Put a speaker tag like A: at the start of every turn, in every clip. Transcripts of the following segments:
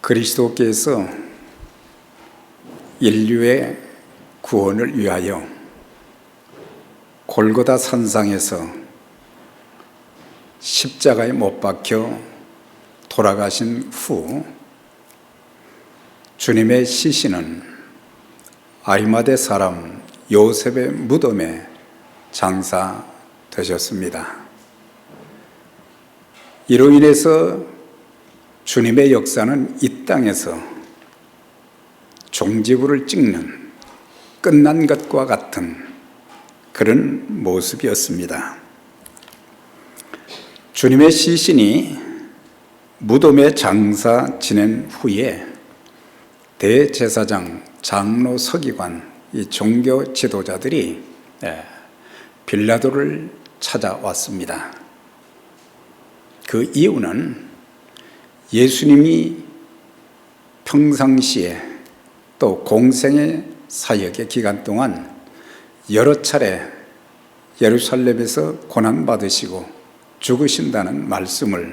A: 그리스도께서 인류의 구원을 위하여 골고다 산상에서 십자가에 못 박혀 돌아가신 후 주님의 시신은 아리마대 사람 요셉의 무덤에 장사되셨습니다. 이로 인해서 주님의 역사는 이 땅에서 종지부를 찍는 끝난 것과 같은 그런 모습이었습니다. 주님의 시신이 무덤에 장사 지낸 후에 대제사장, 장로, 서기관, 이 종교 지도자들이 빌라도를 찾아왔습니다. 그 이유는 예수님이 평상시에 또 공생의 사역의 기간 동안 여러 차례 예루살렘에서 고난받으시고 죽으신다는 말씀을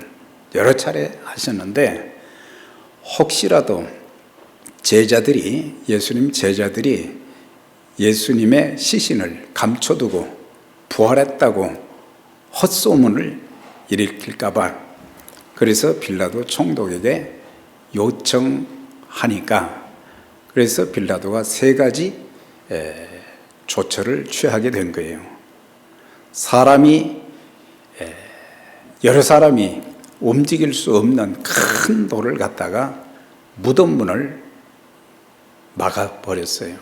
A: 여러 차례 하셨는데, 혹시라도 예수님 제자들이 예수님의 시신을 감춰두고 부활했다고 헛소문을 일으킬까봐, 그래서 빌라도 총독에게 요청하니까, 그래서 빌라도가 세 가지 조처를 취하게 된 거예요. 여러 사람이 움직일 수 없는 큰 돌을 갖다가 무덤 문을 막아버렸어요.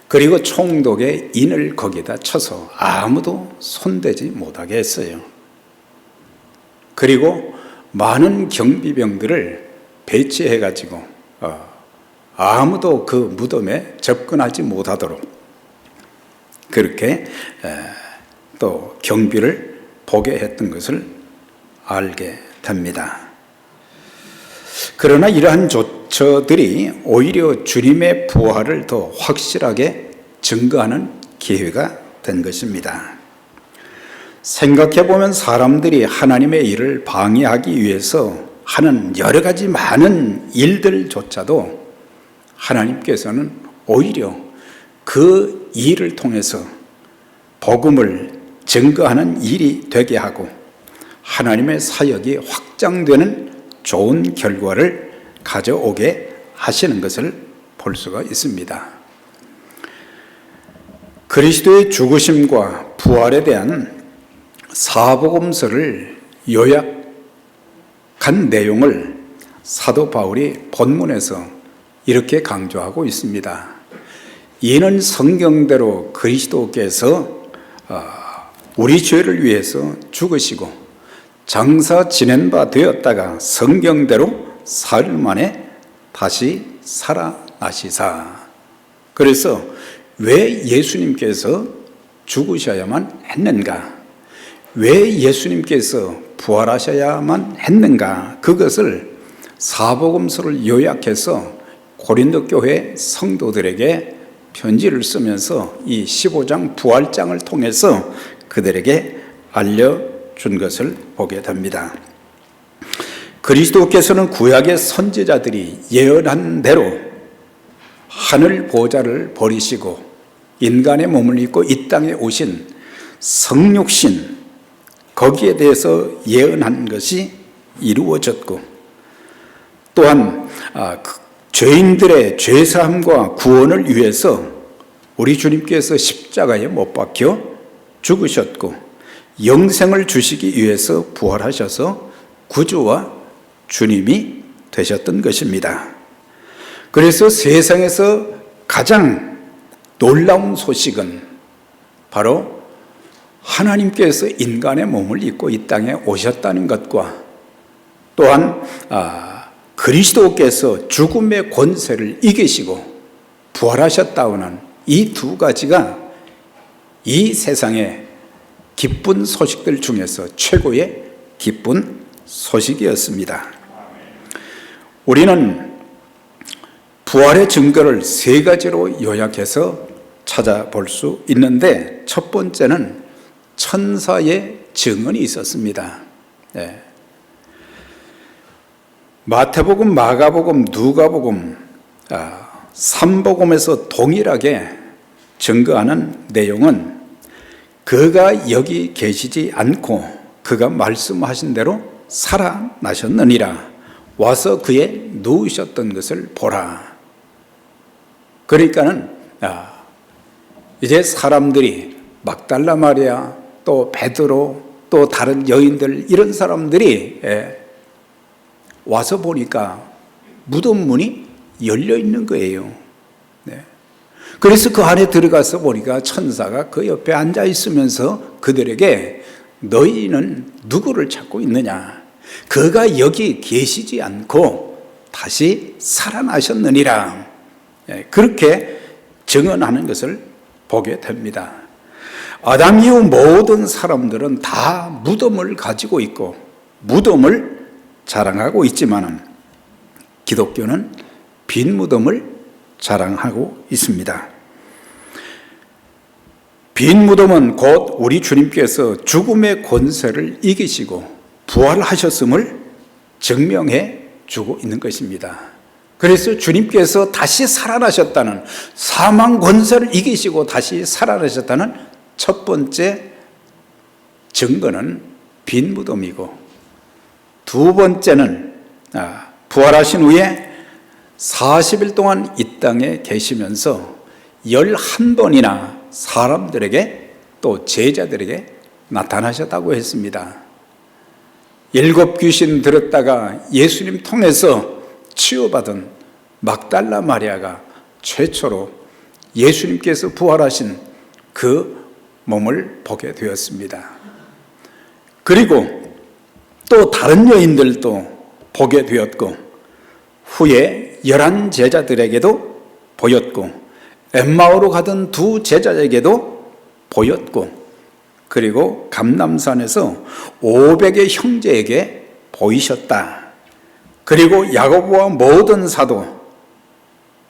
A: 그리고 총독의 인을 거기다 쳐서 아무도 손대지 못하게 했어요. 그리고 많은 경비병들을 배치해가지고 아무도 그 무덤에 접근하지 못하도록 그렇게 또 경비를 보게 했던 것을 알게 됩니다. 그러나 이러한 조처들이 오히려 주님의 부활을 더 확실하게 증거하는 기회가 된 것입니다. 생각해보면 사람들이 하나님의 일을 방해하기 위해서 하는 여러 가지 많은 일들조차도 하나님께서는 오히려 그 일을 통해서 복음을 증거하는 일이 되게 하고 하나님의 사역이 확장되는 좋은 결과를 가져오게 하시는 것을 볼 수가 있습니다. 그리스도의 죽으심과 부활에 대한 사복음서를 요약한 내용을 사도 바울이 본문에서 이렇게 강조하고 있습니다. 이는 성경대로 그리스도께서 우리 죄를 위해서 죽으시고 장사 지낸 바 되었다가 성경대로 사흘 만에 다시 살아나시사. 그래서 왜 예수님께서 죽으셔야만 했는가? 왜 예수님께서 부활하셔야만 했는가? 그것을 사복음서를 요약해서 고린도 교회 성도들에게 편지를 쓰면서 이 15장 부활장을 통해서 그들에게 알려준 것을 보게 됩니다. 그리스도께서는 구약의 선지자들이 예언한 대로 하늘 보좌를 버리시고 인간의 몸을 입고 이 땅에 오신 성육신, 거기에 대해서 예언한 것이 이루어졌고, 또한 죄인들의 죄사함과 구원을 위해서 우리 주님께서 십자가에 못 박혀 죽으셨고 영생을 주시기 위해서 부활하셔서 구주와 주님이 되셨던 것입니다. 그래서 세상에서 가장 놀라운 소식은 바로 하나님께서 인간의 몸을 입고 이 땅에 오셨다는 것과, 또한 그리스도께서 죽음의 권세를 이기시고 부활하셨다는 이 두 가지가 이 세상의 기쁜 소식들 중에서 최고의 기쁜 소식이었습니다. 우리는 부활의 증거를 세 가지로 요약해서 찾아볼 수 있는데, 첫 번째는 천사의 증언이 있었습니다. 마태복음, 마가복음, 누가복음, 삼복음에서 동일하게 증거하는 내용은 그가 여기 계시지 않고 그가 말씀하신 대로 살아나셨느니라. 와서 그의 누우셨던 것을 보라. 그러니까는 이제 사람들이 막달라 마리아, 또 베드로, 또 다른 여인들, 이런 사람들이 와서 보니까 무덤 문이 열려 있는 거예요. 그래서 그 안에 들어가서 보니까 천사가 그 옆에 앉아 있으면서 그들에게 너희는 누구를 찾고 있느냐? 그가 여기 계시지 않고 다시 살아나셨느니라. 그렇게 증언하는 것을 보게 됩니다. 아담 이후 모든 사람들은 다 무덤을 가지고 있고 무덤을 자랑하고 있지만 기독교는 빈 무덤을 자랑하고 있습니다. 빈 무덤은 곧 우리 주님께서 죽음의 권세를 이기시고 부활하셨음을 증명해 주고 있는 것입니다. 그래서 주님께서 다시 살아나셨다는, 사망 권세를 이기시고 다시 살아나셨다는 첫 번째 증거는 빈 무덤이고, 두 번째는 부활하신 후에 40일 동안 이 땅에 계시면서 11번이나 사람들에게 또 제자들에게 나타나셨다고 했습니다. 7 귀신 들었다가 예수님 통해서 치유받은 막달라 마리아가 최초로 예수님께서 부활하신 그 몸을 보게 되었습니다. 그리고 또 다른 여인들도 보게 되었고, 후에 11 제자들에게도 보였고, 엠마오로 가던 2 제자에게도 보였고, 그리고 감람산에서 500의 형제에게 보이셨다. 그리고 야고보와 모든 사도,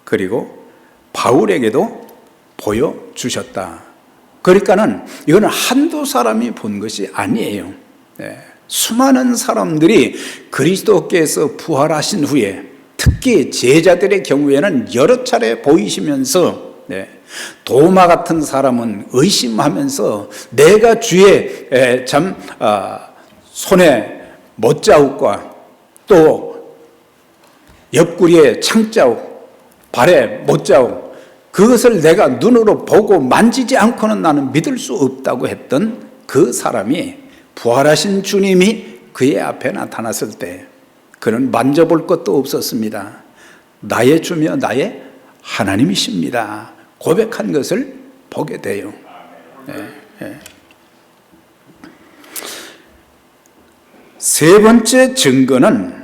A: 그리고 바울에게도 보여주셨다. 그러니까는 이거는 한두 사람이 본 것이 아니에요. 수많은 사람들이 그리스도께서 부활하신 후에 특히 제자들의 경우에는 여러 차례 보이시면서 도마 같은 사람은 의심하면서 내가 주의 손에 못자국과 또 옆구리에 창자국, 발에 못자국, 그것을 내가 눈으로 보고 만지지 않고는 나는 믿을 수 없다고 했던 그 사람이 부활하신 주님이 그의 앞에 나타났을 때 그는 만져볼 것도 없었습니다. 나의 주며 나의 하나님이십니다. 고백한 것을 보게 돼요. 세 번째 증거는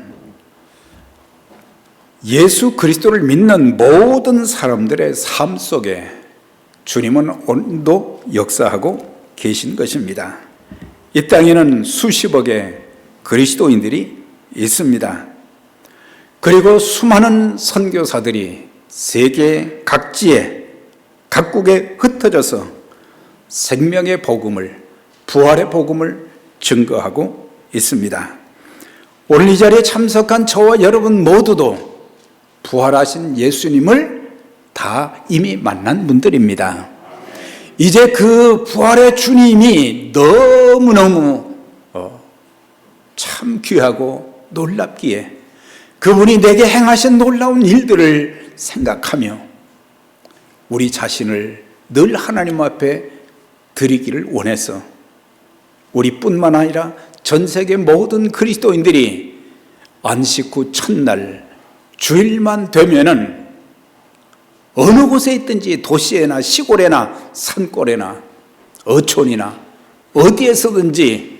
A: 예수 그리스도를 믿는 모든 사람들의 삶 속에 주님은 오늘도 역사하고 계신 것입니다. 이 땅에는 수십억의 그리스도인들이 있습니다. 그리고 수많은 선교사들이 세계 각지에 각국에 흩어져서 생명의 복음을, 부활의 복음을 증거하고 있습니다. 오늘 이 자리에 참석한 저와 여러분 모두도 부활하신 예수님을 다 이미 만난 분들입니다. 이제 그 부활의 주님이 너무너무 참 귀하고 놀랍기에 그분이 내게 행하신 놀라운 일들을 생각하며 우리 자신을 늘 하나님 앞에 드리기를 원해서 우리뿐만 아니라 전 세계 모든 그리스도인들이 안식 후 첫날 주일만 되면은 어느 곳에 있든지 도시에나 시골에나 산골에나 어촌이나 어디에서든지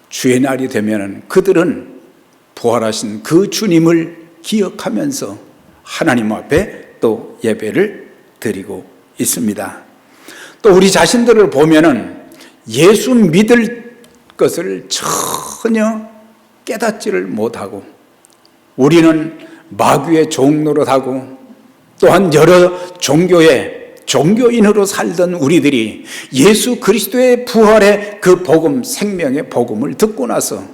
A: 주의 날이 되면은 그들은 부활하신 그 주님을 기억하면서 하나님 앞에 또 예배를 드리고 있습니다. 또 우리 자신들을 보면은 예수 믿을 것을 전혀 깨닫지를 못하고 우리는 마귀의 종노릇하고 또한 여러 종교의 종교인으로 살던 우리들이 예수 그리스도의 부활의 그 복음, 생명의 복음을 듣고 나서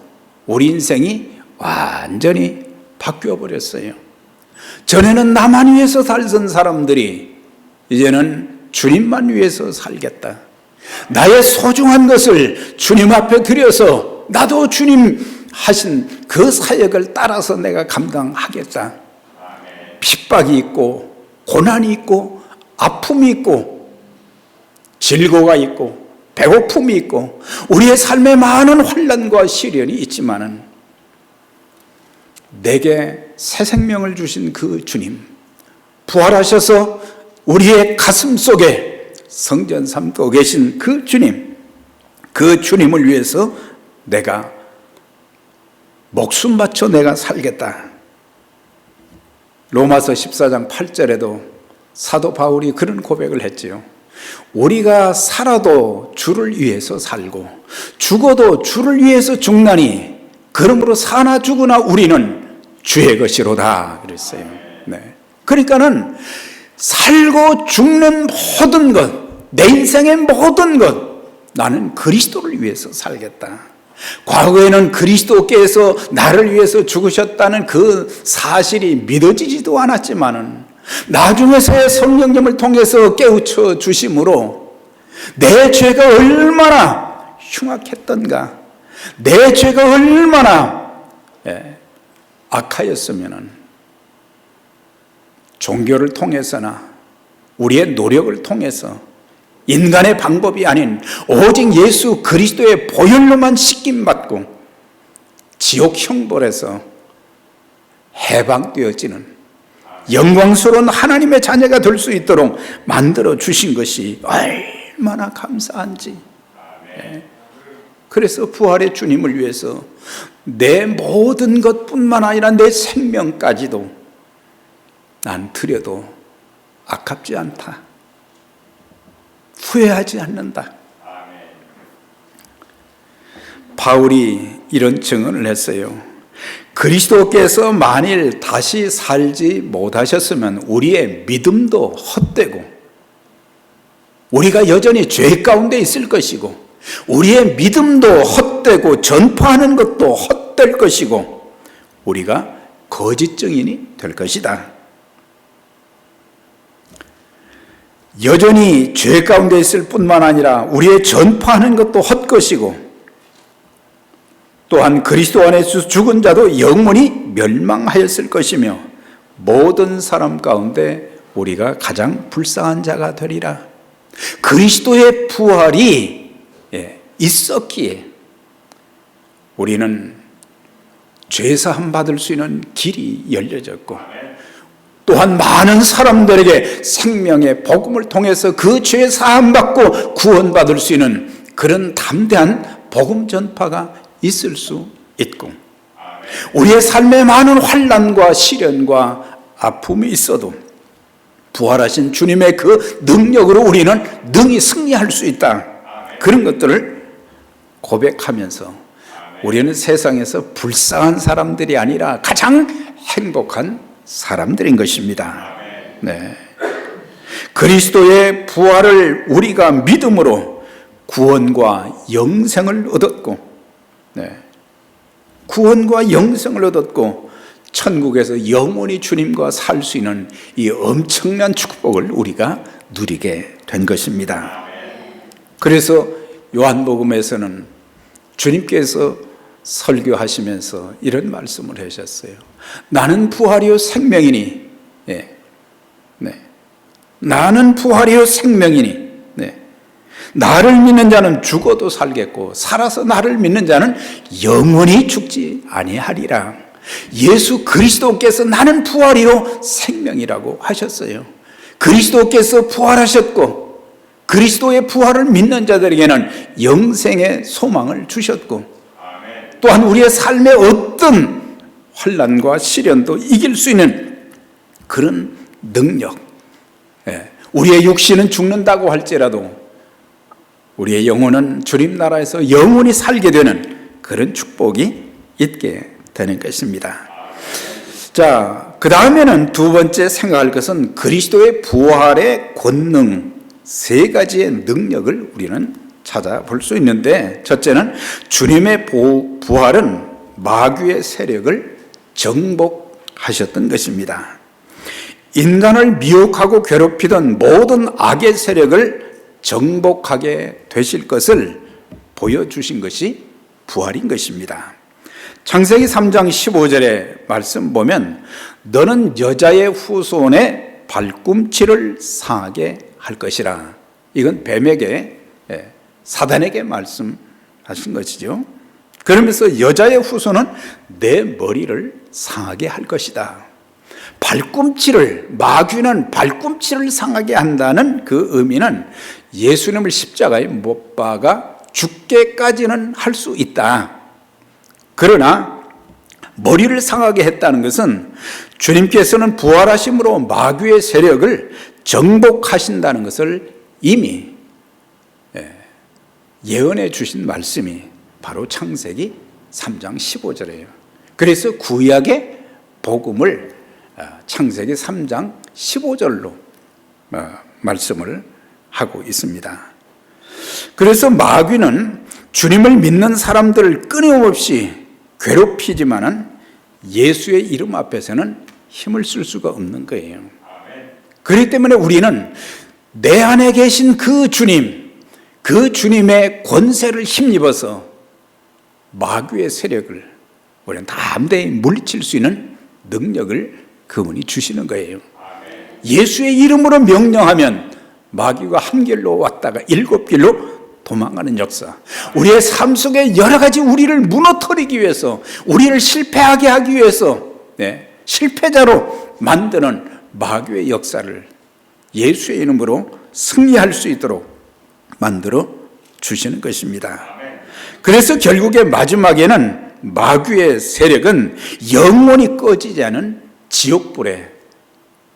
A: 우리 인생이 완전히 바뀌어 버렸어요. 전에는 나만 위해서 살던 사람들이 이제는 주님만 위해서 살겠다. 나의 소중한 것을 주님 앞에 드려서 나도 주님 하신 그 사역을 따라서 내가 감당하겠다. 핍박이 있고 고난이 있고 아픔이 있고 질고가 있고 배고픔이 있고 우리의 삶에 많은 환난과 시련이 있지만은 내게 새 생명을 주신 그 주님, 부활하셔서 우리의 가슴 속에 성전 삼고 계신 그 주님, 그 주님을 위해서 내가 목숨 바쳐 내가 살겠다. 로마서 14장 8절에도 사도 바울이 그런 고백을 했지요. 우리가 살아도 주를 위해서 살고 죽어도 주를 위해서 죽나니 그러므로 사나 죽으나 우리는 주의 것이로다 그랬어요. 네. 그러니까는 살고 죽는 모든 것, 내 인생의 모든 것, 나는 그리스도를 위해서 살겠다. 과거에는 그리스도께서 나를 위해서 죽으셨다는 그 사실이 믿어지지도 않았지만은 나중에서의 성령님을 통해서 깨우쳐 주심으로 내 죄가 얼마나 흉악했던가, 내 죄가 얼마나 악하였으면은 종교를 통해서나 우리의 노력을 통해서 인간의 방법이 아닌 오직 예수 그리스도의 보혈로만 씻김받고 지옥 형벌에서 해방되어지는 영광스러운 하나님의 자녀가 될 수 있도록 만들어 주신 것이 얼마나 감사한지. 그래서 부활의 주님을 위해서 내 모든 것뿐만 아니라 내 생명까지도 난 드려도 아깝지 않다. 후회하지 않는다. 바울이 이런 증언을 했어요. 그리스도께서 만일 다시 살지 못하셨으면 우리의 믿음도 헛되고 우리가 여전히 죄 가운데 있을 것이고 우리의 믿음도 헛되고 전파하는 것도 헛될 것이고 우리가 거짓 증인이 될 것이다. 여전히 죄 가운데 있을 뿐만 아니라 우리의 전파하는 것도 헛것이고 또한 그리스도 안에서 죽은 자도 영원히 멸망하였을 것이며 모든 사람 가운데 우리가 가장 불쌍한 자가 되리라. 그리스도의 부활이 있었기에 우리는 죄사함 받을 수 있는 길이 열려졌고 또한 많은 사람들에게 생명의 복음을 통해서 그 죄 사함 받고 구원받을 수 있는 그런 담대한 복음 전파가 있을 수 있고 우리의 삶에 많은 환난과 시련과 아픔이 있어도 부활하신 주님의 그 능력으로 우리는 능히 승리할 수 있다. 그런 것들을 고백하면서 우리는 세상에서 불쌍한 사람들이 아니라 가장 행복한 사람들인 것입니다. 네. 그리스도의 부활을 우리가 믿음으로 구원과 영생을 얻었고 구원과 영생을 얻었고 천국에서 영원히 주님과 살 수 있는 이 엄청난 축복을 우리가 누리게 된 것입니다. 그래서 요한복음에서는 주님께서 설교하시면서 이런 말씀을 하셨어요. 나는 부활이요 생명이니 나는 부활이요 생명이니 나를 믿는 자는 죽어도 살겠고 살아서 나를 믿는 자는 영원히 죽지 아니하리라. 예수 그리스도께서 나는 부활이요 생명이라고 하셨어요. 그리스도께서 부활하셨고 그리스도의 부활을 믿는 자들에게는 영생의 소망을 주셨고 또한 우리의 삶의 어떤 환난과 시련도 이길 수 있는 그런 능력, 우리의 육신은 죽는다고 할지라도 우리의 영혼은 주님 나라에서 영원히 살게 되는 그런 축복이 있게 되는 것입니다. 자, 그 다음에는 두 번째 생각할 것은 그리스도의 부활의 권능, 세 가지의 능력을 우리는 찾아볼 수 있는데, 첫째는 주님의 부활은 마귀의 세력을 정복하게 하셨던 것입니다. 인간을 미혹하고 괴롭히던 모든 악의 세력을 정복하게 되실 것을 보여주신 것이 부활인 것입니다. 창세기 3장 15절의 말씀 보면 너는 여자의 후손의 발꿈치를 상하게 할 것이라. 이건 뱀에게, 사단에게 말씀하신 것이죠. 그러면서 여자의 후손은 내 머리를 상하게 할 것이다. 발꿈치를, 마귀는 발꿈치를 상하게 한다는 그 의미는 예수님을 십자가에 못 박아 죽게까지는 할 수 있다. 그러나 머리를 상하게 했다는 것은 주님께서는 부활하심으로 마귀의 세력을 정복하신다는 것을 이미 예언해 주신 말씀이 바로 창세기 3장 15절이에요. 그래서 구약의 복음을 창세기 3장 15절로 말씀을 하고 있습니다. 그래서 마귀는 주님을 믿는 사람들을 끊임없이 괴롭히지만은 예수의 이름 앞에서는 힘을 쓸 수가 없는 거예요. 그렇기 때문에 우리는 내 안에 계신 그 주님, 그 주님의 권세를 힘입어서 마귀의 세력을 우리는 담대히 물리칠 수 있는 능력을 그분이 주시는 거예요. 예수의 이름으로 명령하면 마귀가 한 길로 왔다가 7길로 도망가는 역사. 우리의 삶 속에 여러 가지 우리를 무너뜨리기 위해서, 우리를 실패하게 하기 위해서 실패자로 만드는 마귀의 역사를 예수의 이름으로 승리할 수 있도록 만들어 주시는 것입니다. 그래서 결국에 마지막에는 마귀의 세력은 영원히 꺼지지 않은 지옥불에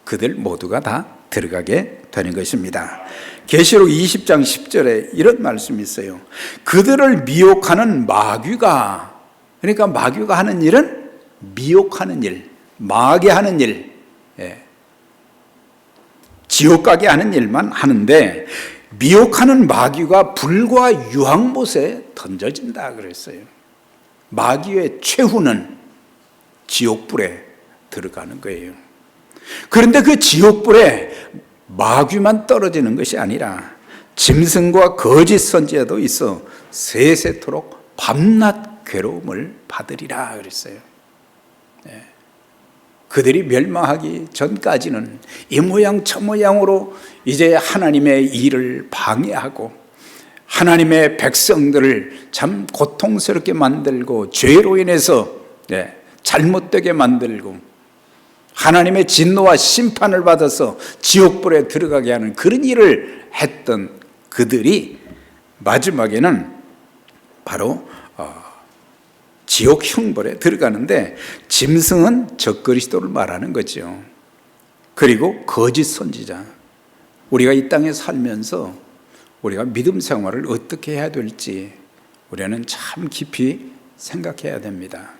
A: 그들 모두가 다 들어가게 되는 것입니다. 계시록 20장 10절에 이런 말씀이 있어요. 그들을 미혹하는 마귀가, 그러니까 마귀가 하는 일은 미혹하는 일, 마귀하는 일, 지옥 가게 하는 일만 하는데 미혹하는 마귀가 불과 유황못에 던져진다 그랬어요. 마귀의 최후는 지옥불에 들어가는 거예요. 그런데 그 지옥불에 마귀만 떨어지는 것이 아니라 짐승과 거짓 선지자도 있어 세세토록 밤낮 괴로움을 받으리라 그랬어요. 그들이 멸망하기 전까지는 이 모양 저 모양으로 이제 하나님의 일을 방해하고 하나님의 백성들을 참 고통스럽게 만들고 죄로 인해서 잘못되게 만들고 하나님의 진노와 심판을 받아서 지옥불에 들어가게 하는 그런 일을 했던 그들이 마지막에는 바로 지옥 형벌에 들어가는데 짐승은 적그리스도를 말하는 거죠. 그리고 거짓 선지자. 우리가 이 땅에 살면서 우리가 믿음 생활을 어떻게 해야 될지 우리는 참 깊이 생각해야 됩니다.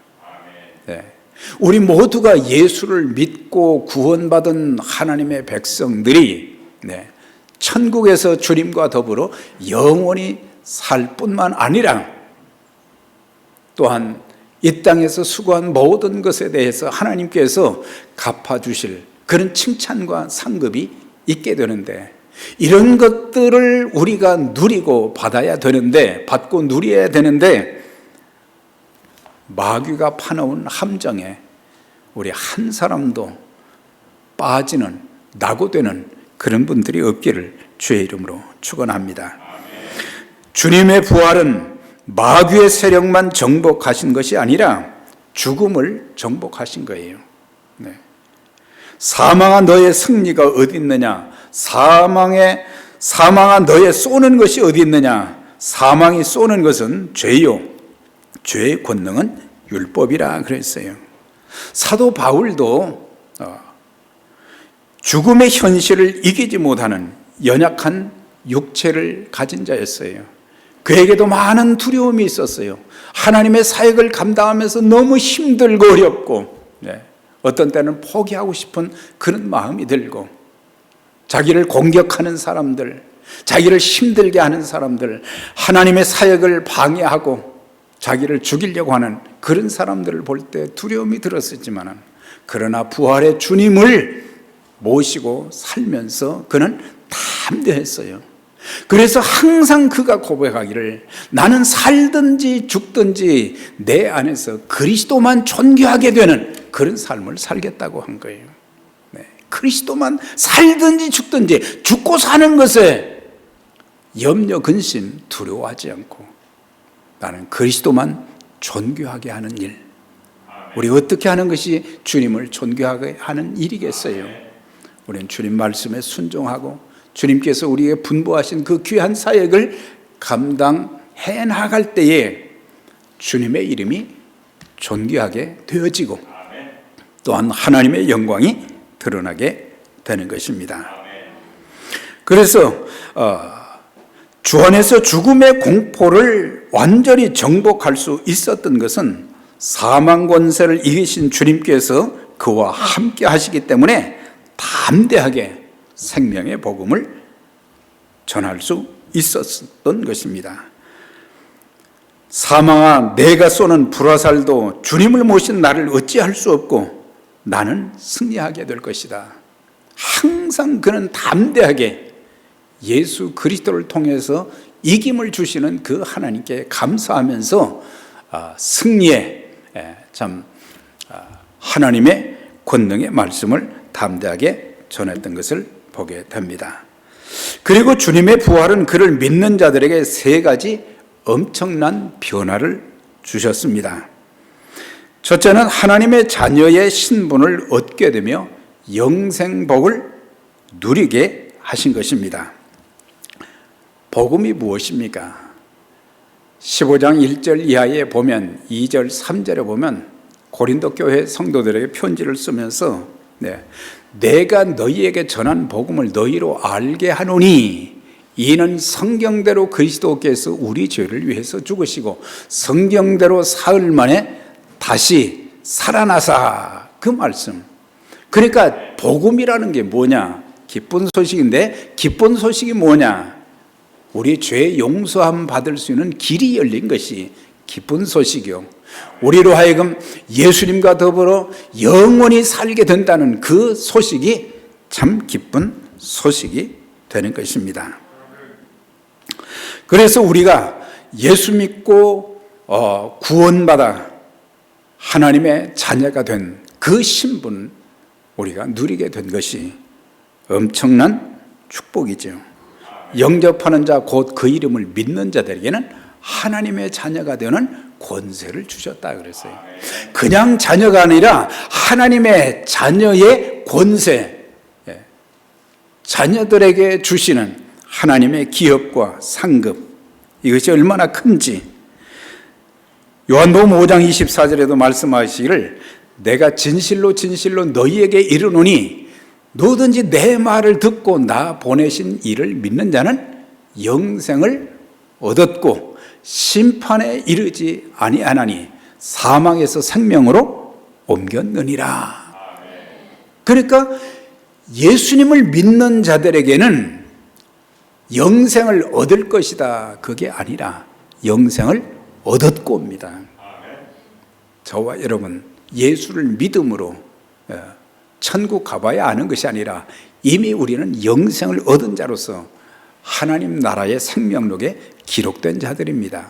A: 우리 모두가 예수를 믿고 구원받은 하나님의 백성들이 천국에서 주님과 더불어 영원히 살 뿐만 아니라 또한 이 땅에서 수고한 모든 것에 대해서 하나님께서 갚아주실 그런 칭찬과 상급이 있게 되는데 이런 것들을 우리가 누리고 받아야 되는데 받고 누려야 되는데 마귀가 파놓은 함정에 우리 한 사람도 빠지는 낙오되는 그런 분들이 없기를 주의 이름으로 축원합니다. 주님의 부활은 마귀의 세력만 정복하신 것이 아니라 죽음을 정복하신 거예요. 사망아 너의 승리가 어디 있느냐? 사망아 너의 쏘는 것이 어디 있느냐? 사망이 쏘는 것은 죄요. 죄의 권능은 율법이라 그랬어요. 사도 바울도 죽음의 현실을 이기지 못하는 연약한 육체를 가진 자였어요. 그에게도 많은 두려움이 있었어요. 하나님의 사역을 감당하면서 너무 힘들고 어렵고 어떤 때는 포기하고 싶은 그런 마음이 들고 자기를 공격하는 사람들, 자기를 힘들게 하는 사람들, 하나님의 사역을 방해하고 자기를 죽이려고 하는 그런 사람들을 볼 때 두려움이 들었었지만 그러나 부활의 주님을 모시고 살면서 그는 담대했어요. 그래서 항상 그가 고백하기를 나는 살든지 죽든지 내 안에서 그리스도만 존귀하게 되는 그런 삶을 살겠다고 한 거예요. 네. 그리스도만 살든지 죽든지 죽고 사는 것에 염려, 근심, 두려워하지 않고 나는 그리스도만 존귀하게 하는 일. 우리 어떻게 하는 것이 주님을 존귀하게 하는 일이겠어요? 우리는 주님 말씀에 순종하고 주님께서 우리에게 분부하신 그 귀한 사역을 감당해 나갈 때에 주님의 이름이 존귀하게 되어지고 또한 하나님의 영광이 드러나게 되는 것입니다. 그래서 주 안에서 죽음의 공포를 완전히 정복할 수 있었던 것은 사망 권세를 이기신 주님께서 그와 함께 하시기 때문에 담대하게 생명의 복음을 전할 수 있었던 것입니다. 사망아 내가 쏘는 불화살도 주님을 모신 나를 어찌할 수 없고 나는 승리하게 될 것이다. 항상 그는 담대하게 예수 그리스도를 통해서 이김을 주시는 그 하나님께 감사하면서 승리의 참 하나님의 권능의 말씀을 담대하게 전했던 것을 보게 됩니다. 그리고 주님의 부활은 그를 믿는 자들에게 세 가지 엄청난 변화를 주셨습니다. 첫째는 하나님의 자녀의 신분을 얻게 되며 영생복을 누리게 하신 것입니다. 복음이 무엇입니까? 15장 1절 이하에 보면 2절 3절에 보면 고린도 교회 성도들에게 편지를 쓰면서 내가 너희에게 전한 복음을 너희로 알게 하노니 이는 성경대로 그리스도께서 우리 죄를 위해서 죽으시고 성경대로 사흘 만에 다시 살아나사. 그 말씀. 그러니까 복음이라는 게 뭐냐? 기쁜 소식인데 기쁜 소식이 뭐냐? 우리 죄 용서함 받을 수 있는 길이 열린 것이 기쁜 소식이요. 우리로 하여금 예수님과 더불어 영원히 살게 된다는 그 소식이 참 기쁜 소식이 되는 것입니다. 그래서 우리가 예수 믿고 구원받아 하나님의 자녀가 된 그 신분 우리가 누리게 된 것이 엄청난 축복이죠. 영접하는 자 곧 그 이름을 믿는 자들에게는 하나님의 자녀가 되는 권세를 주셨다 그랬어요. 그냥 자녀가 아니라 하나님의 자녀의 권세, 자녀들에게 주시는 하나님의 기업과 상급, 이것이 얼마나 큰지 요한복음 5장 24절에도 말씀하시기를 내가 진실로 진실로 너희에게 이르노니 누구든지 내 말을 듣고 나 보내신 이를 믿는 자는 영생을 얻었고 심판에 이르지 아니하나니 사망에서 생명으로 옮겼느니라. 그러니까 예수님을 믿는 자들에게는 영생을 얻을 것이다. 그게 아니라 영생을 얻었고입니다. 저와 여러분 예수를 믿음으로 천국 가봐야 아는 것이 아니라 이미 우리는 영생을 얻은 자로서 하나님 나라의 생명록에 기록된 자들입니다.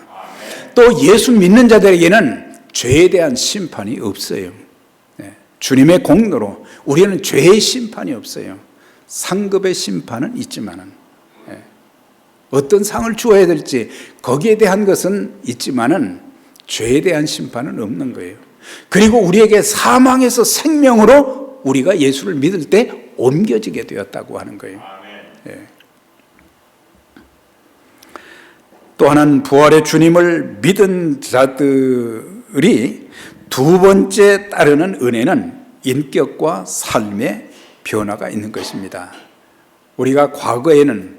A: 또 예수 믿는 자들에게는 죄에 대한 심판이 없어요. 주님의 공로로 우리는 죄의 심판이 없어요. 상급의 심판은 있지만은 어떤 상을 주어야 될지 거기에 대한 것은 있지만은 죄에 대한 심판은 없는 거예요. 그리고 우리에게 사망에서 생명으로 우리가 예수를 믿을 때 옮겨지게 되었다고 하는 거예요. 또 하나는 부활의 주님을 믿은 자들이 두 번째 따르는 은혜는 인격과 삶의 변화가 있는 것입니다. 우리가 과거에는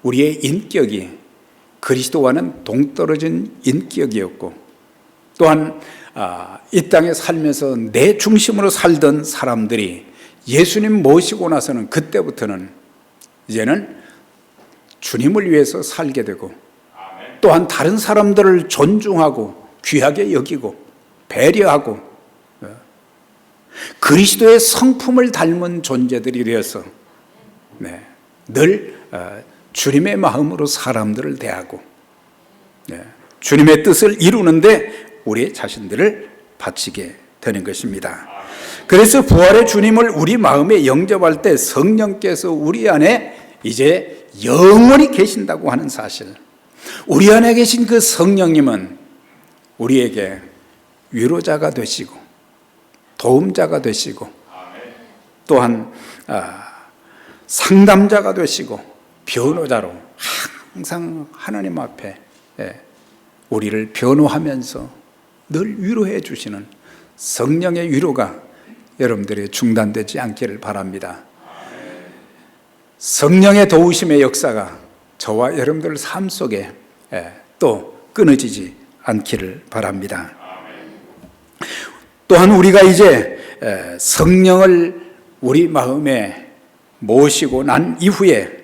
A: 우리의 인격이 그리스도와는 동떨어진 인격이었고 또한 이 땅에 살면서 내 중심으로 살던 사람들이 예수님 모시고 나서는 그때부터는 이제는 주님을 위해서 살게 되고 또한 다른 사람들을 존중하고 귀하게 여기고 배려하고 그리스도의 성품을 닮은 존재들이 되어서 늘 주님의 마음으로 사람들을 대하고 주님의 뜻을 이루는데 우리 자신들을 바치게 되는 것입니다. 그래서 부활의 주님을 우리 마음에 영접할 때 성령께서 우리 안에 이제 영원히 계신다고 하는 사실, 우리 안에 계신 그 성령님은 우리에게 위로자가 되시고 도움자가 되시고 또한 상담자가 되시고 변호자로 항상 하나님 앞에 우리를 변호하면서 늘 위로해 주시는 성령의 위로가 여러분들이 중단되지 않기를 바랍니다. 성령의 도우심의 역사가 저와 여러분들 삶 속에 또 끊어지지 않기를 바랍니다. 또한 우리가 이제 성령을 우리 마음에 모시고 난 이후에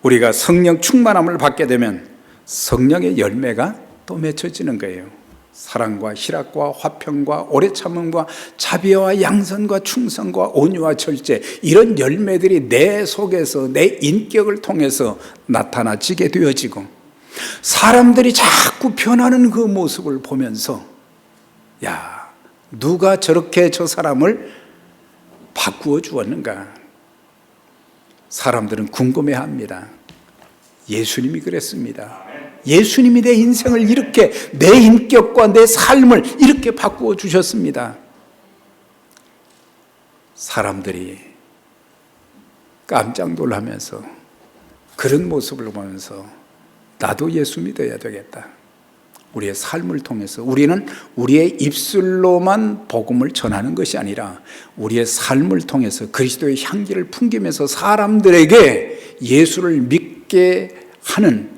A: 우리가 성령 충만함을 받게 되면 성령의 열매가 또 맺혀지는 거예요. 사랑과 희락과 화평과 오래 참음과 자비와 양선과 충성과 온유와 절제, 이런 열매들이 내 속에서 내 인격을 통해서 나타나지게 되어지고 사람들이 자꾸 변하는 그 모습을 보면서 야, 누가 저렇게 저 사람을 바꾸어 주었는가? 사람들은 궁금해합니다. 예수님이 그랬습니다. 예수님이 내 인생을 이렇게, 내 인격과 내 삶을 이렇게 바꾸어 주셨습니다. 사람들이 깜짝 놀라면서 그런 모습을 보면서 나도 예수 믿어야 되겠다. 우리의 삶을 통해서 우리는 우리의 입술로만 복음을 전하는 것이 아니라 우리의 삶을 통해서 그리스도의 향기를 풍기면서 사람들에게 예수를 믿게 하는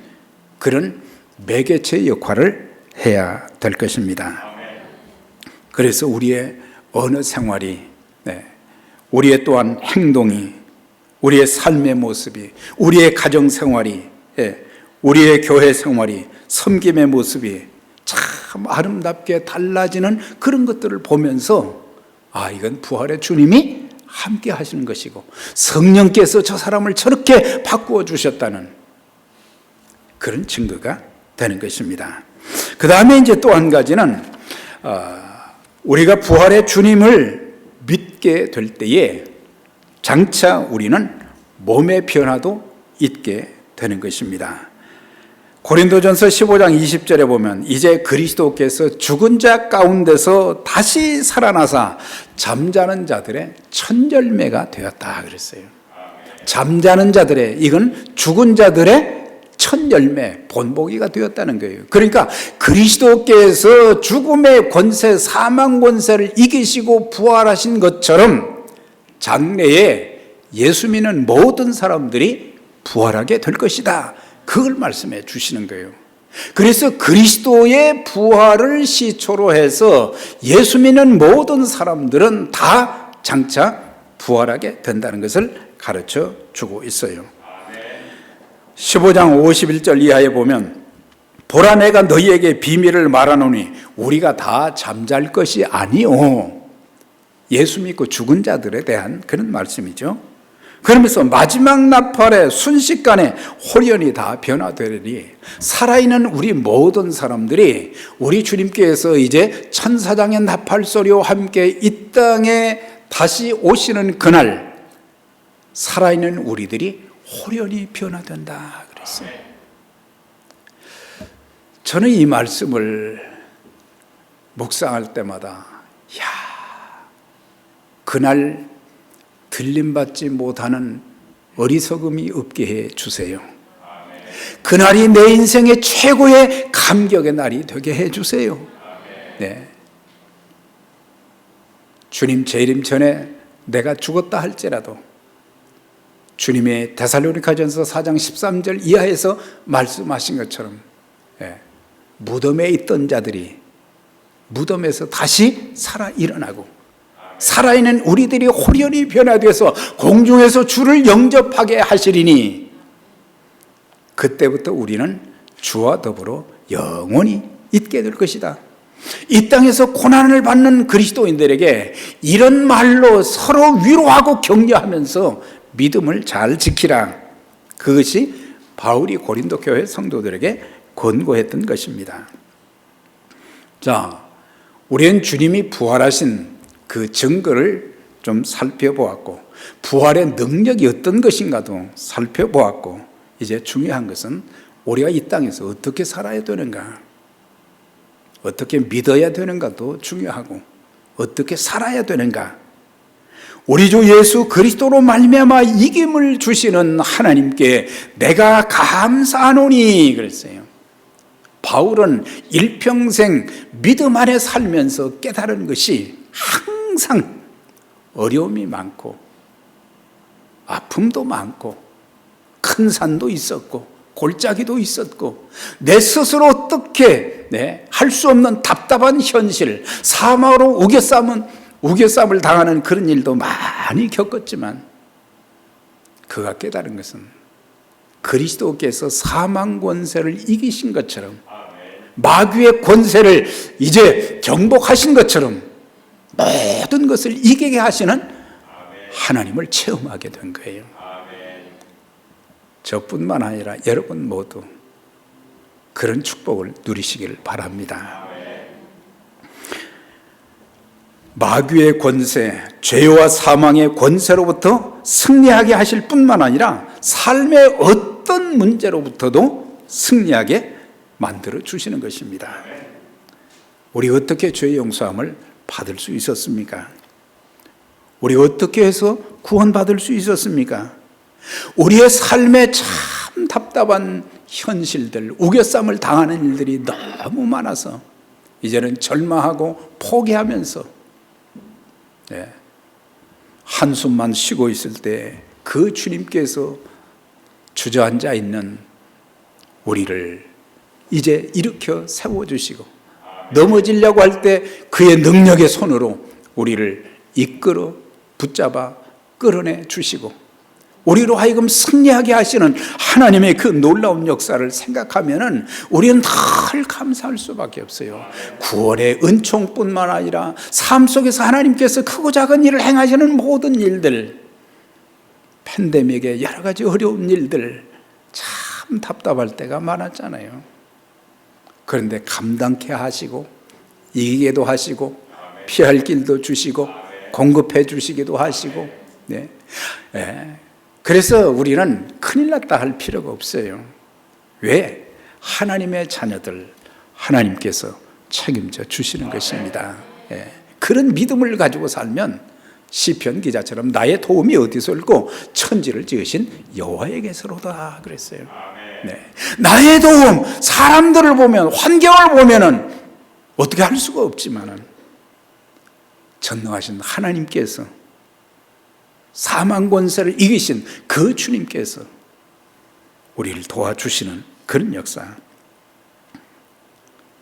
A: 그런 매개체 역할을 해야 될 것입니다. 그래서 우리의 언어 생활이, 우리의 또한 행동이, 우리의 삶의 모습이, 우리의 가정 생활이, 우리의 교회 생활이, 섬김의 모습이 참 아름답게 달라지는 그런 것들을 보면서 이건 부활의 주님이 함께 하시는 것이고 성령께서 저 사람을 저렇게 바꾸어 주셨다는 그런 증거가 되는 것입니다. 그 다음에 이제 또 한 가지는 우리가 부활의 주님을 믿게 될 때에 장차 우리는 몸의 변화도 있게 되는 것입니다. 고린도전서 15장 20절에 보면 이제 그리스도께서 죽은 자 가운데서 다시 살아나사 잠자는 자들의 첫 열매가 되었다 그랬어요. 잠자는 자들의, 이건 죽은 자들의 첫 열매, 본보기가 되었다는 거예요. 그러니까 그리스도께서 죽음의 권세, 사망 권세를 이기시고 부활하신 것처럼 장래에 예수 믿는 모든 사람들이 부활하게 될 것이다. 그걸 말씀해 주시는 거예요. 그래서 그리스도의 부활을 시초로 해서 예수 믿는 모든 사람들은 다 장차 부활하게 된다는 것을 가르쳐 주고 있어요. 15장 51절 이하에 보면 보라 내가 너희에게 비밀을 말하노니 우리가 다 잠잘 것이 아니오. 예수 믿고 죽은 자들에 대한 그런 말씀이죠. 그러면서 마지막 나팔에 순식간에 홀연히 다 변화되리니 살아있는 우리 모든 사람들이 우리 주님께서 이제 천사장의 나팔 소리와 함께 이 땅에 다시 오시는 그날 살아있는 우리들이 홀연히 변화된다 그랬어요. 저는 이 말씀을 묵상할 때마다 그날 들림받지 못하는 어리석음이 없게 해 주세요. 그날이 내 인생의 최고의 감격의 날이 되게 해 주세요. 주님 재림 전에 내가 죽었다 할지라도 주님의 데살로니가전서 4장 13절 이하에서 말씀하신 것처럼 무덤에 있던 자들이 무덤에서 다시 살아 일어나고 살아있는 우리들이 홀연히 변화되어서 공중에서 주를 영접하게 하시리니 그때부터 우리는 주와 더불어 영원히 있게 될 것이다. 이 땅에서 고난을 받는 그리스도인들에게 이런 말로 서로 위로하고 격려하면서 믿음을 잘 지키라. 그것이 바울이 고린도 교회 성도들에게 권고했던 것입니다. 자, 우리는 주님이 부활하신 그 증거를 좀 살펴보았고, 부활의 능력이 어떤 것인가도 살펴보았고, 이제 중요한 것은 우리가 이 땅에서 어떻게 살아야 되는가, 어떻게 믿어야 되는가도 중요하고, 어떻게 살아야 되는가. 우리 주 예수 그리스도로 말미암아 이김을 주시는 하나님께 내가 감사하노니 그랬어요. 바울은 일평생 믿음 안에 살면서 깨달은 것이 항상 어려움이 많고 아픔도 많고 큰 산도 있었고 골짜기도 있었고 내 스스로 어떻게 할 수 없는 답답한 현실, 사망으로 우겨쌈을 당하는 그런 일도 많이 겪었지만 그가 깨달은 것은 그리스도께서 사망 권세를 이기신 것처럼 마귀의 권세를 이제 정복하신 것처럼 모든 것을 이기게 하시는 하나님을 체험하게 된 거예요. 저뿐만 아니라 여러분 모두 그런 축복을 누리시길 바랍니다. 마귀의 권세, 죄와 사망의 권세로부터 승리하게 하실 뿐만 아니라 삶의 어떤 문제로부터도 승리하게 만들어 주시는 것입니다. 우리 어떻게 죄 용서함을 받을 수 있었습니까? 우리 어떻게 해서 구원받을 수 있었습니까? 우리의 삶에 참 답답한 현실들, 우겨쌈을 당하는 일들이 너무 많아서 이제는 절망하고 포기하면서 한숨만 쉬고 있을 때 그 주님께서 주저앉아 있는 우리를 이제 일으켜 세워주시고, 넘어지려고 할 때 그의 능력의 손으로 우리를 이끌어 붙잡아 끌어내 주시고, 우리로 하여금 승리하게 하시는 하나님의 그 놀라운 역사를 생각하면은 우리는 늘 감사할 수밖에 없어요. 구원의 은총뿐만 아니라 삶 속에서 하나님께서 크고 작은 일을 행하시는 모든 일들, 팬데믹의 여러 가지 어려운 일들, 참 답답할 때가 많았잖아요. 그런데 감당케 하시고 이기게도 하시고 피할 길도 주시고 공급해 주시기도 하시고, 그래서 우리는 큰일 났다 할 필요가 없어요. 왜? 하나님의 자녀들, 하나님께서 책임져 주시는 것입니다. 그런 믿음을 가지고 살면 시편 기자처럼 나의 도움이 어디서 올고 천지를 지으신 여호와에게서로다 그랬어요. 나의 도움, 사람들을 보면, 환경을 보면은 어떻게 할 수가 없지만은 전능하신 하나님께서, 사망 권세를 이기신 그 주님께서 우리를 도와주시는 그런 역사.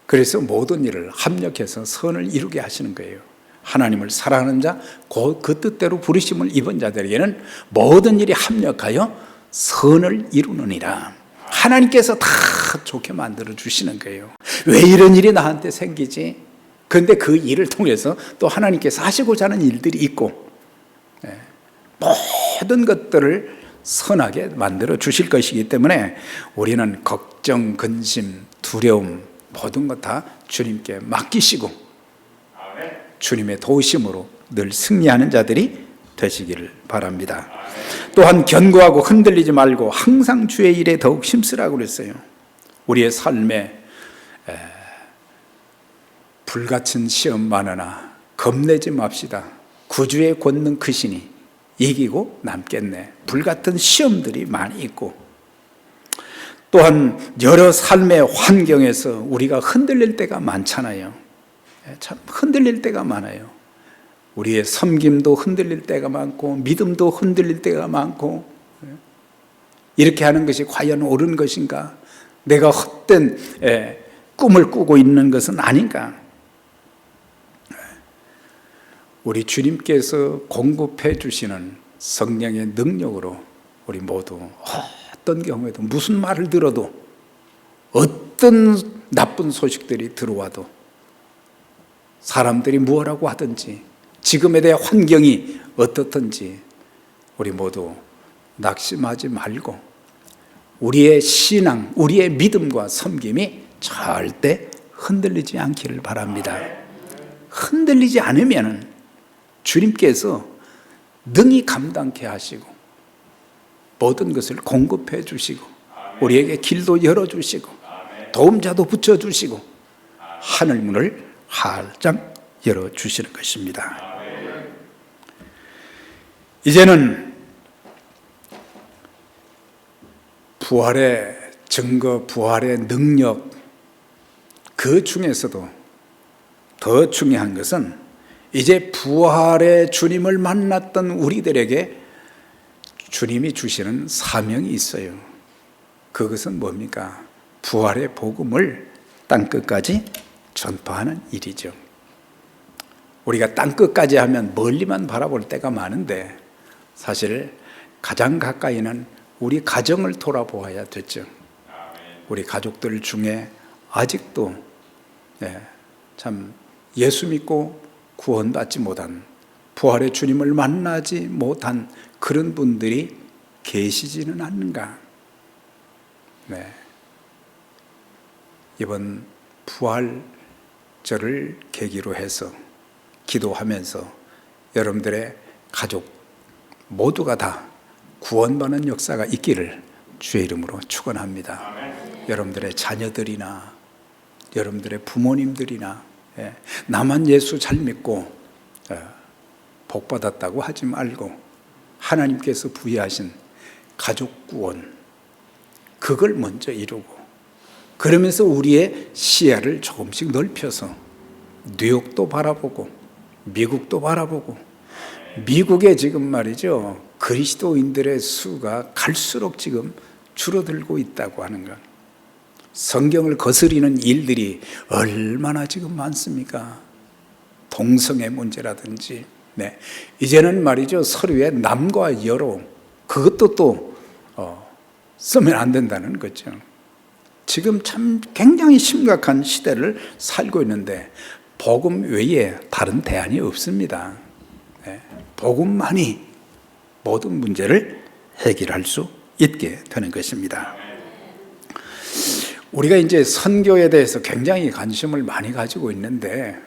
A: 그래서 모든 일을 합력해서 선을 이루게 하시는 거예요. 하나님을 사랑하는 자, 곧 그 뜻대로 부르심을 입은 자들에게는 모든 일이 합력하여 선을 이루느니라. 하나님께서 다 좋게 만들어 주시는 거예요. 왜 이런 일이 나한테 생기지? 그런데 그 일을 통해서 또 하나님께서 하시고자 하는 일들이 있고, 모든 것들을 선하게 만들어 주실 것이기 때문에 우리는 걱정, 근심, 두려움 모든 것 다 주님께 맡기시고 주님의 도우심으로 늘 승리하는 자들이 되시기를 바랍니다. 또한 견고하고 흔들리지 말고 항상 주의 일에 더욱 힘쓰라고 그랬어요. 우리의 삶에 불같은 시험 많으나 겁내지 맙시다. 구주의 권능 크시니 이기고 남겠네. 불같은 시험들이 많이 있고, 또한 여러 삶의 환경에서 우리가 흔들릴 때가 많잖아요. 참 흔들릴 때가 많아요. 우리의 섬김도 흔들릴 때가 많고 믿음도 흔들릴 때가 많고, 이렇게 하는 것이 과연 옳은 것인가? 내가 헛된 꿈을 꾸고 있는 것은 아닌가? 우리 주님께서 공급해 주시는 성령의 능력으로 우리 모두 어떤 경우에도 무슨 말을 들어도, 어떤 나쁜 소식들이 들어와도 사람들이 무엇라고 하든지, 지금에 대해 환경이 어떻든지 우리 모두 낙심하지 말고 우리의 신앙, 우리의 믿음과 섬김이 절대 흔들리지 않기를 바랍니다. 흔들리지 않으면 주님께서 능히 감당케 하시고 모든 것을 공급해 주시고 우리에게 길도 열어주시고 도움자도 붙여주시고 하늘문을 활짝 열어주시는 것입니다. 이제는 부활의 증거, 부활의 능력, 그 중에서도 더 중요한 것은 이제 부활의 주님을 만났던 우리들에게 주님이 주시는 사명이 있어요. 그것은 뭡니까? 부활의 복음을 땅끝까지 전파하는 일이죠. 우리가 땅끝까지 하면 멀리만 바라볼 때가 많은데 사실 가장 가까이는 우리 가정을 돌아보아야 되죠. 우리 가족들 중에 아직도 참 예수 믿고 구원받지 못한, 부활의 주님을 만나지 못한 그런 분들이 계시지는 않는가? 이번 부활절을 계기로 해서 기도하면서 여러분들의 가족 모두가 다 구원받는 역사가 있기를 주의 이름으로 축원합니다. 여러분들의 자녀들이나 여러분들의 부모님들이나 나만 예수 잘 믿고 복 받았다고 하지 말고 하나님께서 부여하신 가족 구원, 그걸 먼저 이루고 그러면서 우리의 시야를 조금씩 넓혀서 뉴욕도 바라보고 미국도 바라보고, 미국에 지금 말이죠, 그리스도인들의 수가 갈수록 지금 줄어들고 있다고 하는 것, 성경을 거스리는 일들이 얼마나 지금 많습니까? 동성애 문제라든지, 이제는 말이죠, 서류에 남과 여로, 그것도 또 쓰면 안 된다는 거죠. 지금 참 굉장히 심각한 시대를 살고 있는데 복음 외에 다른 대안이 없습니다. 복음만이 모든 문제를 해결할 수 있게 되는 것입니다. 우리가 이제 선교에 대해서 굉장히 관심을 많이 가지고 있는데,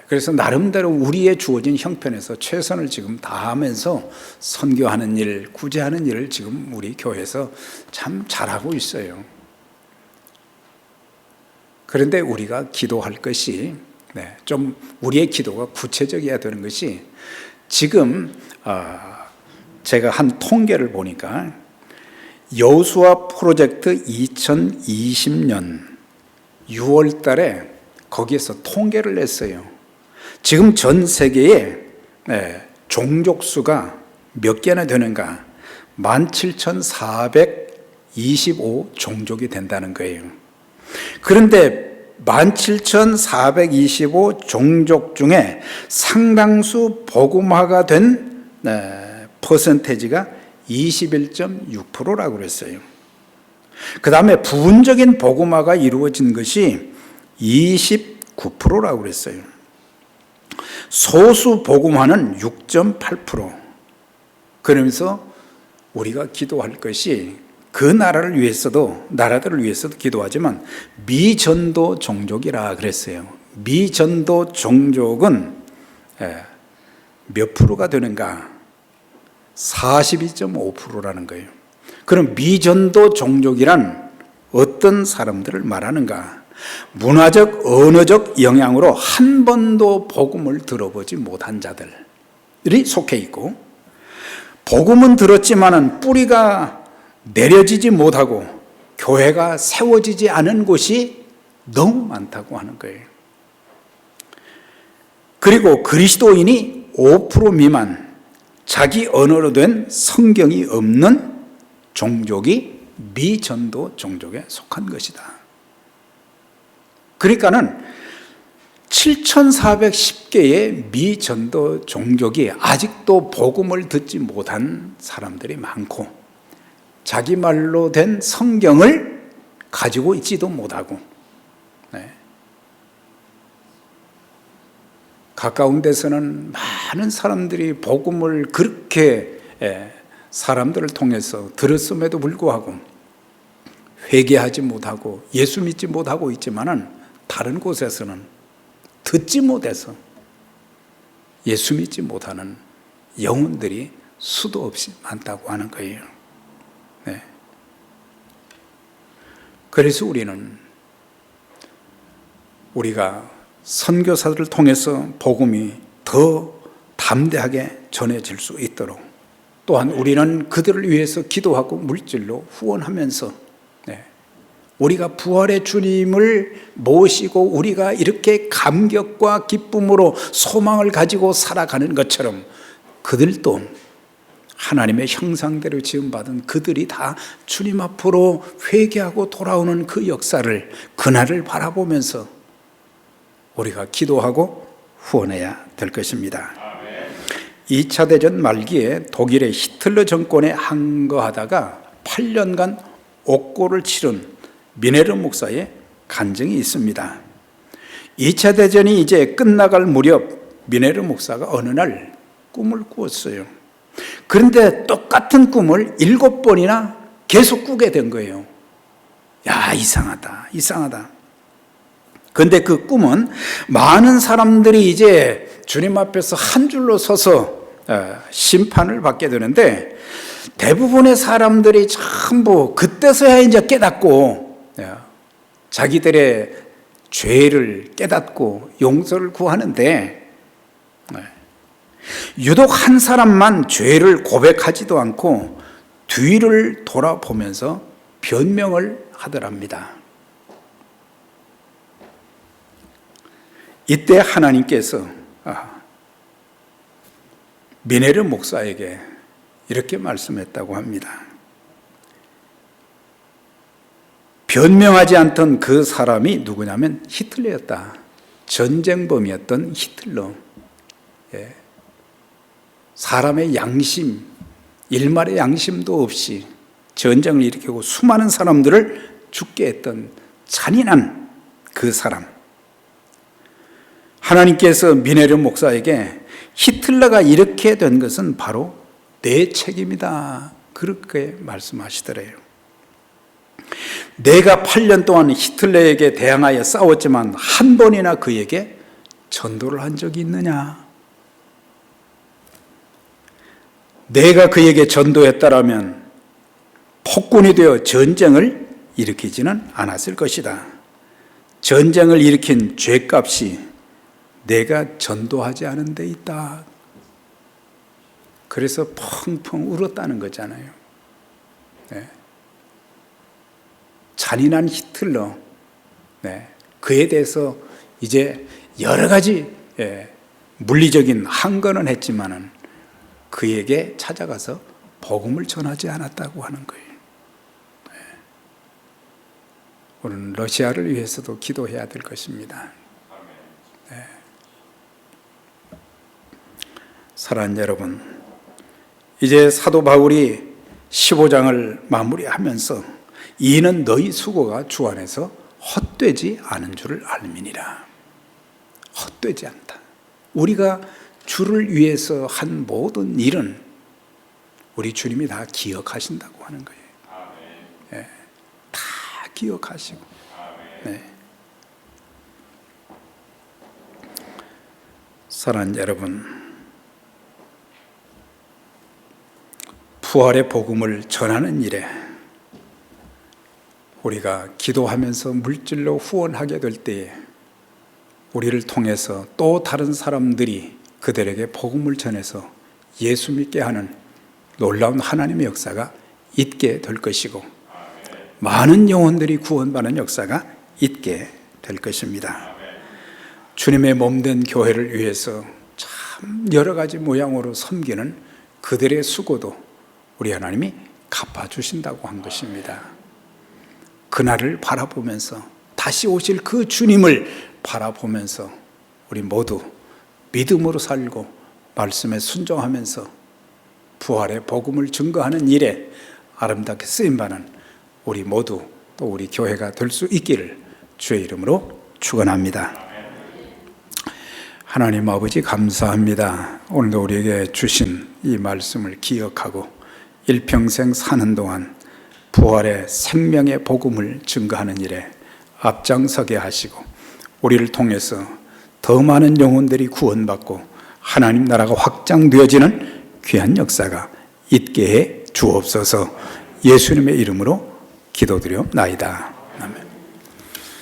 A: 그래서 나름대로 우리의 주어진 형편에서 최선을 지금 다하면서 선교하는 일, 구제하는 일을 지금 우리 교회에서 참 잘하고 있어요. 그런데 우리가 기도할 것이, 좀 우리의 기도가 구체적이어야 되는 것이, 지금 제가 한 통계를 보니까 여호수아 프로젝트 2020년 6월 달에 거기에서 통계를 냈어요. 지금 전 세계에 종족 수가 몇 개나 되는가? 17,425 종족이 된다는 거예요. 그런데 17,425 종족 중에 상당수 복음화가 된 퍼센테이지가 21.6%라고 그랬어요. 그 다음에 부분적인 복음화가 이루어진 것이 29%라고 그랬어요. 소수 복음화는 6.8%. 그러면서 우리가 기도할 것이, 그 나라들을 위해서도 기도하지만 미전도 종족이라 그랬어요. 미전도 종족은 몇 프로가 되는가? 42.5%라는 거예요. 그럼 미전도 종족이란 어떤 사람들을 말하는가? 문화적, 언어적 영향으로 한 번도 복음을 들어보지 못한 자들이 속해 있고, 복음은 들었지만은 뿌리가 내려지지 못하고 교회가 세워지지 않은 곳이 너무 많다고 하는 거예요. 그리고 그리스도인이 5% 미만, 자기 언어로 된 성경이 없는 종족이 미전도 종족에 속한 것이다. 그러니까는 7,410개의 미전도 종족이 아직도 복음을 듣지 못한 사람들이 많고, 자기 말로 된 성경을 가지고 있지도 못하고, 가까운 데서는 많은 사람들이 복음을 그렇게 사람들을 통해서 들었음에도 불구하고 회개하지 못하고 예수 믿지 못하고 있지만은 다른 곳에서는 듣지 못해서 예수 믿지 못하는 영혼들이 수도 없이 많다고 하는 거예요. 네. 그래서 우리가 선교사들을 통해서 복음이 더 담대하게 전해질 수 있도록, 또한 우리는 그들을 위해서 기도하고 물질로 후원하면서 우리가 부활의 주님을 모시고 우리가 이렇게 감격과 기쁨으로 소망을 가지고 살아가는 것처럼 그들도 하나님의 형상대로 지음받은 그들이 다 주님 앞으로 회개하고 돌아오는 그 역사를, 그날을 바라보면서 우리가 기도하고 후원해야 될 것입니다. 2차 대전 말기에 독일의 히틀러 정권에 항거하다가 8년간 옥고를 치른 미네르 목사의 간증이 있습니다. 2차 대전이 이제 끝나갈 무렵 미네르 목사가 어느 날 꿈을 꾸었어요. 그런데 똑같은 꿈을 7번이나 계속 꾸게 된 거예요. 야, 이상하다. 그런데 그 꿈은 많은 사람들이 이제 주님 앞에서 한 줄로 서서 심판을 받게 되는데, 대부분의 사람들이 전부 그때서야 이제 깨닫고 자기들의 죄를 깨닫고 용서를 구하는데, 유독 한 사람만 죄를 고백하지도 않고 뒤를 돌아보면서 변명을 하더랍니다. 이때 하나님께서 미네르 목사에게 이렇게 말씀했다고 합니다. 변명하지 않던 그 사람이 누구냐면 히틀러였다. 전쟁범이었던 히틀러. 사람의 양심, 일말의 양심도 없이 전쟁을 일으키고 수많은 사람들을 죽게 했던 잔인한 그 사람. 하나님께서 미네르 목사에게 히틀러가 이렇게 된 것은 바로 내 책임이다, 그렇게 말씀하시더래요. 내가 8년 동안 히틀러에게 대항하여 싸웠지만 한 번이나 그에게 전도를 한 적이 있느냐? 내가 그에게 전도했다라면 폭군이 되어 전쟁을 일으키지는 않았을 것이다. 전쟁을 일으킨 죄값이 내가 전도하지 않은 데 있다. 그래서 펑펑 울었다는 거잖아요. 네. 잔인한 히틀러, 그에 대해서 이제 여러 가지 물리적인 항거는 했지만은 그에게 찾아가서 복음을 전하지 않았다고 하는 거예요. 오늘 러시아를 위해서도 기도해야 될 것입니다. 사랑하는 여러분, 이제 사도 바울이 15장을 마무리하면서 이는 너희 수고가 주 안에서 헛되지 않은 줄을 알미니라. 헛되지 않다. 우리가 주를 위해서 한 모든 일은 우리 주님이 다 기억하신다고 하는 거예요. 네, 다 기억하시고. 네. 사랑하는 여러분, 부활의 복음을 전하는 일에 우리가 기도하면서 물질로 후원하게 될 때에 우리를 통해서 또 다른 사람들이 그들에게 복음을 전해서 예수 믿게 하는 놀라운 하나님의 역사가 있게 될 것이고, 많은 영혼들이 구원받는 역사가 있게 될 것입니다. 주님의 몸된 교회를 위해서 참 여러 가지 모양으로 섬기는 그들의 수고도 우리 하나님이 갚아주신다고 한 것입니다. 그날을 바라보면서, 다시 오실 그 주님을 바라보면서 우리 모두 믿음으로 살고 말씀에 순종하면서 부활의 복음을 증거하는 일에 아름답게 쓰임받는 우리 모두, 또 우리 교회가 될 수 있기를 주의 이름으로 축원합니다. 하나님 아버지 감사합니다. 오늘도 우리에게 주신 이 말씀을 기억하고 일평생 사는 동안 부활의 생명의 복음을 증거하는 일에 앞장서게 하시고 우리를 통해서 더 많은 영혼들이 구원받고 하나님 나라가 확장되어지는 귀한 역사가 있게 해 주옵소서. 예수님의 이름으로 기도드려옵나이다.